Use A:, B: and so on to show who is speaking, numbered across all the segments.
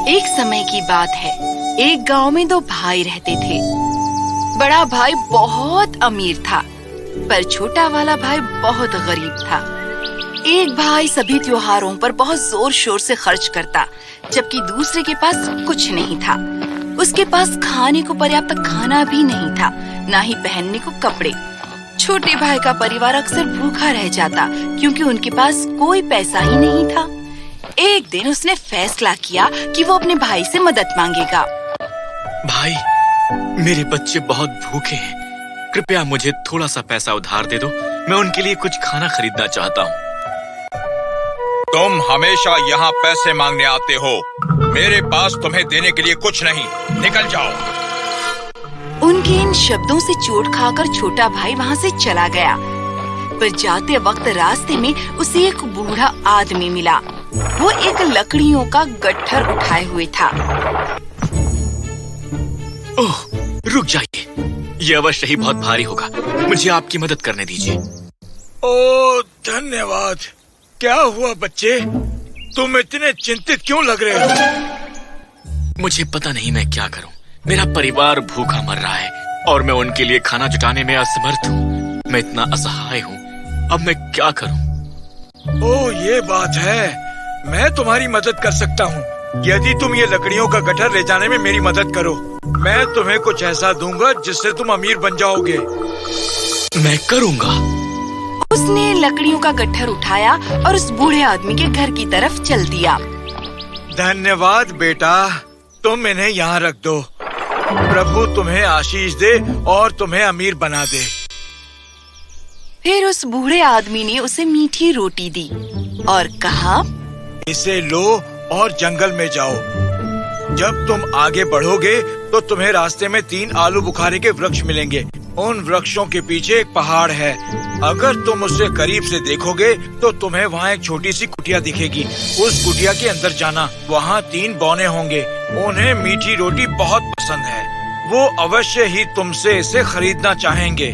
A: एक समय की बात है, एक गांव में दो भाई रहते थे। बड़ा भाई बहुत अमीर था, पर छोटा वाला भाई बहुत गरीब था। एक भाई सभी त्योहारों पर बहुत जोर शोर से खर्च करता, जबकि दूसरे के पास कुछ नहीं था। उसके पास खाने को पर्याप्त खाना भी नहीं था, ना ही पहनने को कपड़े। छोटे भाई का परिवार अक्सर भूखा रह जाता, क्योंकि उनके पास कोई पैसा ही नहीं था। एक दिन उसने फैसला किया कि वो अपने भाई से मदद मांगेगा।
B: भाई, मेरे बच्चे बहुत भूखे हैं, कृपया मुझे थोड़ा सा पैसा उधार दे दो। मैं उनके लिए कुछ खाना खरीदना चाहता हूँ।
C: तुम हमेशा यहाँ पैसे मांगने आते हो, मेरे पास तुम्हें देने के लिए कुछ नहीं, निकल जाओ।
A: उनके इन शब्दों से चोट खाकर छोटा भाई वहाँ से चला गया। पर जाते वक्त रास्ते में उसे एक बूढ़ा आदमी मिला। वो एक लकड़ियों का गट्ठर उठाए हुए था।
B: ओह, रुक जाइए, ये अवश्य ही बहुत भारी होगा। मुझे आपकी मदद करने दीजिए।
C: ओह, धन्यवाद। क्या हुआ बच्चे, तुम इतने चिंतित क्यों लग रहे हो?
B: मुझे पता नहीं मैं क्या करूं। मेरा परिवार भूखा मर रहा है और मैं उनके लिए खाना जुटाने में असमर्थ हूँ। मैं इतना असहाय हूँ, अब मैं क्या करूँ?
C: ओह, ये बात है, मैं तुम्हारी मदद कर सकता हूँ। यदि तुम ये लकड़ियों का गट्ठर ले जाने में मेरी मदद करो, मैं तुम्हें कुछ ऐसा दूंगा जिससे तुम अमीर बन जाओगे।
B: मैं करूँगा।
A: उसने लकड़ियों का गट्ठर उठाया और उस बूढ़े आदमी के घर की तरफ चल दिया।
C: धन्यवाद बेटा, तुम इन्हें यहाँ रख दो। प्रभु तुम्हें आशीष दे और तुम्हें अमीर बना दे।
A: फिर उस बूढ़े आदमी ने उसे मीठी रोटी दी और कहा,
C: इसे लो और जंगल में जाओ। जब तुम आगे बढ़ोगे तो तुम्हें रास्ते में 3 आलू बुखारे के वृक्ष मिलेंगे। उन वृक्षों के पीछे एक पहाड़ है। अगर तुम उसे करीब से देखोगे तो तुम्हें वहाँ एक छोटी सी कुटिया दिखेगी। उस कुटिया के अंदर जाना, वहाँ 3 बौने होंगे। उन्हें मीठी रोटी बहुत पसंद है। वो अवश्य ही तुमसे इसे खरीदना चाहेंगे।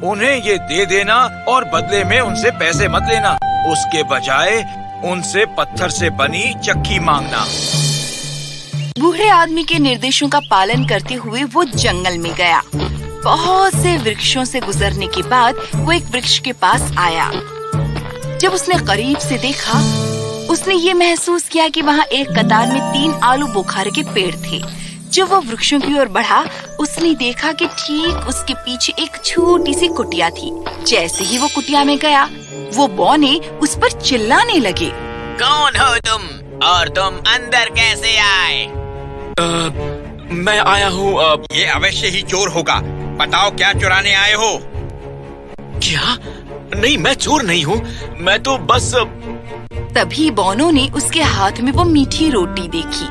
C: उन्हें ये दे देना और बदले में उनसे पैसे मत लेना। उसके बजाय उनसे पत्थर से बनी चक्की मांगना।
A: बूढ़े आदमी के निर्देशों का पालन करते हुए वो जंगल में गया। बहुत से वृक्षों से गुजरने के बाद वो एक वृक्ष के पास आया। जब उसने करीब से देखा, उसने ये महसूस किया कि वहाँ एक कतार में 3 आलू बुखारे के पेड़ थे। जब वो वृक्षों की ओर बढ़ा, उसने देखा कि ठीक उसके पीछे एक छोटी सी कुटिया थी। जैसे ही वो कुटिया में गया, वो बौने उस पर चिल्लाने लगे।
D: कौन हो तुम और तुम अंदर कैसे आए?
B: मैं आया हूँ।
C: ये अवश्य ही चोर होगा। बताओ, क्या चुराने आए हो?
B: क्या? नहीं, मैं चोर नहीं हूँ। मैं तो बस।
A: तभी बौनों ने उसके हाथ में वो मीठी रोटी देखी।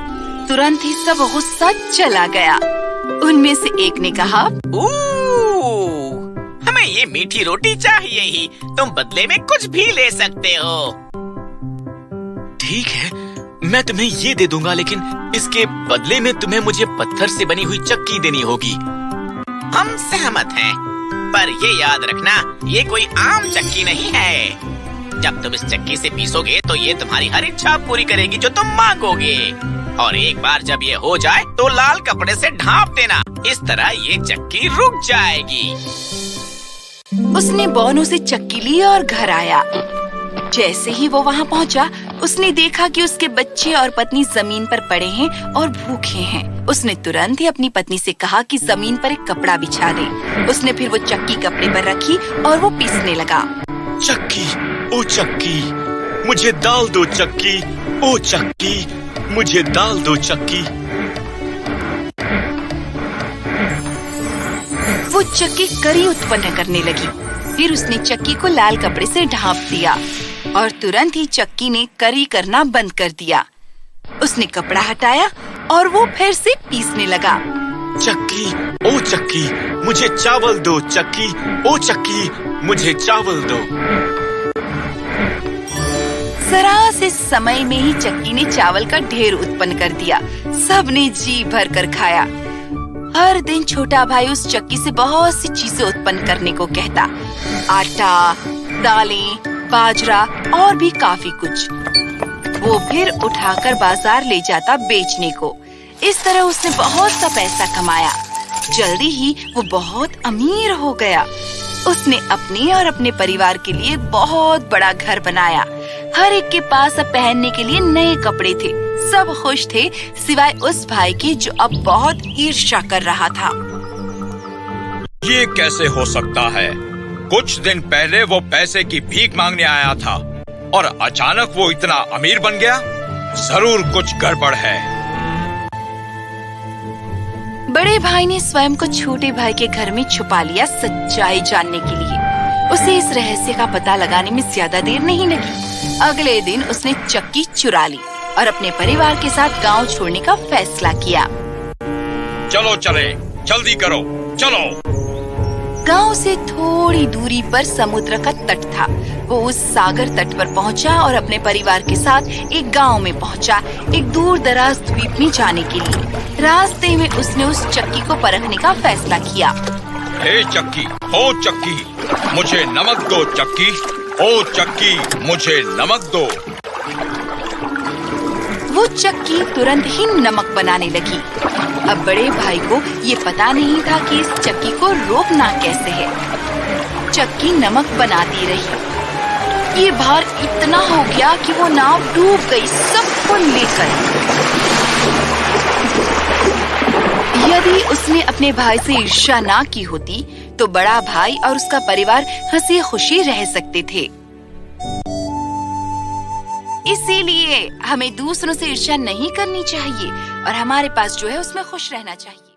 A: तुरंत ही सब गुस्सा चला गया। उनमें से एक ने कहा,
D: हमें ये मीठी रोटी चाहिए ही, तुम बदले में कुछ भी ले सकते हो।
B: ठीक है, मैं तुम्हें ये दे दूंगा, लेकिन इसके बदले में तुम्हें मुझे पत्थर से बनी हुई चक्की देनी होगी।
D: हम सहमत हैं, पर ये याद रखना, ये कोई आम चक्की नहीं है। जब तुम इस चक्की से पीसोगे तो ये तुम्हारी हर इच्छा पूरी करेगी जो तुम मांगोगे। और एक बार जब ये हो जाए तो लाल कपड़े से ढांप देना। इस तरह ये चक्की रुक जाएगी।
A: उसने बौनों से चक्की ली और घर आया। जैसे ही वो वहाँ पहुँचा, उसने देखा कि उसके बच्चे और पत्नी जमीन पर पड़े हैं और भूखे हैं। उसने तुरंत ही अपनी पत्नी से कहा कि जमीन पर एक कपड़ा बिछा दे। उसने फिर वो चक्की कपड़े पर रखी और वो पीसने लगा।
B: चक्की, ओ चक्की, मुझे डाल दो चक्की। ओ चक्की, मुझे डाल दो चक्की।
A: वो चक्की करी उत्पन्न करने लगी। फिर उसने चक्की को लाल कपड़े से ढांप दिया और तुरंत ही चक्की ने करी करना बंद कर दिया। उसने कपड़ा हटाया और वो फिर से पीसने लगा।
B: चक्की, ओ चक्की, मुझे चावल दो चक्की। ओ चक्की, मुझे चावल दो।
A: जरा से समय में ही चक्की ने चावल का ढेर उत्पन्न कर दिया। सबने जी भर कर खाया। हर दिन छोटा भाई उस चक्की से बहुत सी चीजें उत्पन्न करने को कहता। आटा, दालें, बाजरा और भी काफी कुछ। वो फिर उठाकर बाजार ले जाता बेचने को। इस तरह उसने बहुत सा पैसा कमाया। जल्दी ही वो बहुत अमीर हो गया। उसने अपने और अपने परिवार के लिए बहुत बड़ा घर बनाया। हर एक के पास अब पहनने के लिए नए कपड़े थे। सब खुश थे सिवाय उस भाई के जो अब बहुत ईर्ष्या कर रहा था।
C: ये कैसे हो सकता है? कुछ दिन पहले वो पैसे की भीख मांगने आया था और अचानक वो इतना अमीर बन गया। जरूर कुछ गड़बड़ है।
A: बड़े भाई ने स्वयं को छोटे भाई के घर में छुपा लिया सच्चाई जानने के लिए। उसे इस रहस्य का पता लगाने में ज्यादा देर नहीं लगी। अगले दिन उसने चक्की चुरा ली और अपने परिवार के साथ गांव छोड़ने का फैसला किया।
C: चलो चले, जल्दी करो, चलो।
A: गांव से थोड़ी दूरी पर समुद्र का तट था। वो उस सागर तट पर पहुंचा और अपने परिवार के साथ एक गांव में पहुंचा, एक दूर दराज द्वीप में जाने के लिए। रास्ते में उसने उस चक्की को परखने का फैसला किया।
C: हे चक्की, ओ चक्की, मुझे नमक दो चक्की, ओ चक्की, मुझे नमक दो।
A: वो चक्की तुरंत ही नमक बनाने लगी। अब बड़े भाई को ये पता नहीं था कि इस चक्की को रोकना कैसे है। चक्की नमक बनाती रही। ये भार इतना हो गया कि वो नाव डूब गई, सबको लेकर। यदि उसने अपने भाई से ईर्ष्या ना की होती तो बड़ा भाई और उसका परिवार हंसी खुशी रह सकते थे। इसीलिए हमें दूसरों से ईर्ष्या नहीं करनी चाहिए और हमारे पास जो है उसमें खुश रहना चाहिए।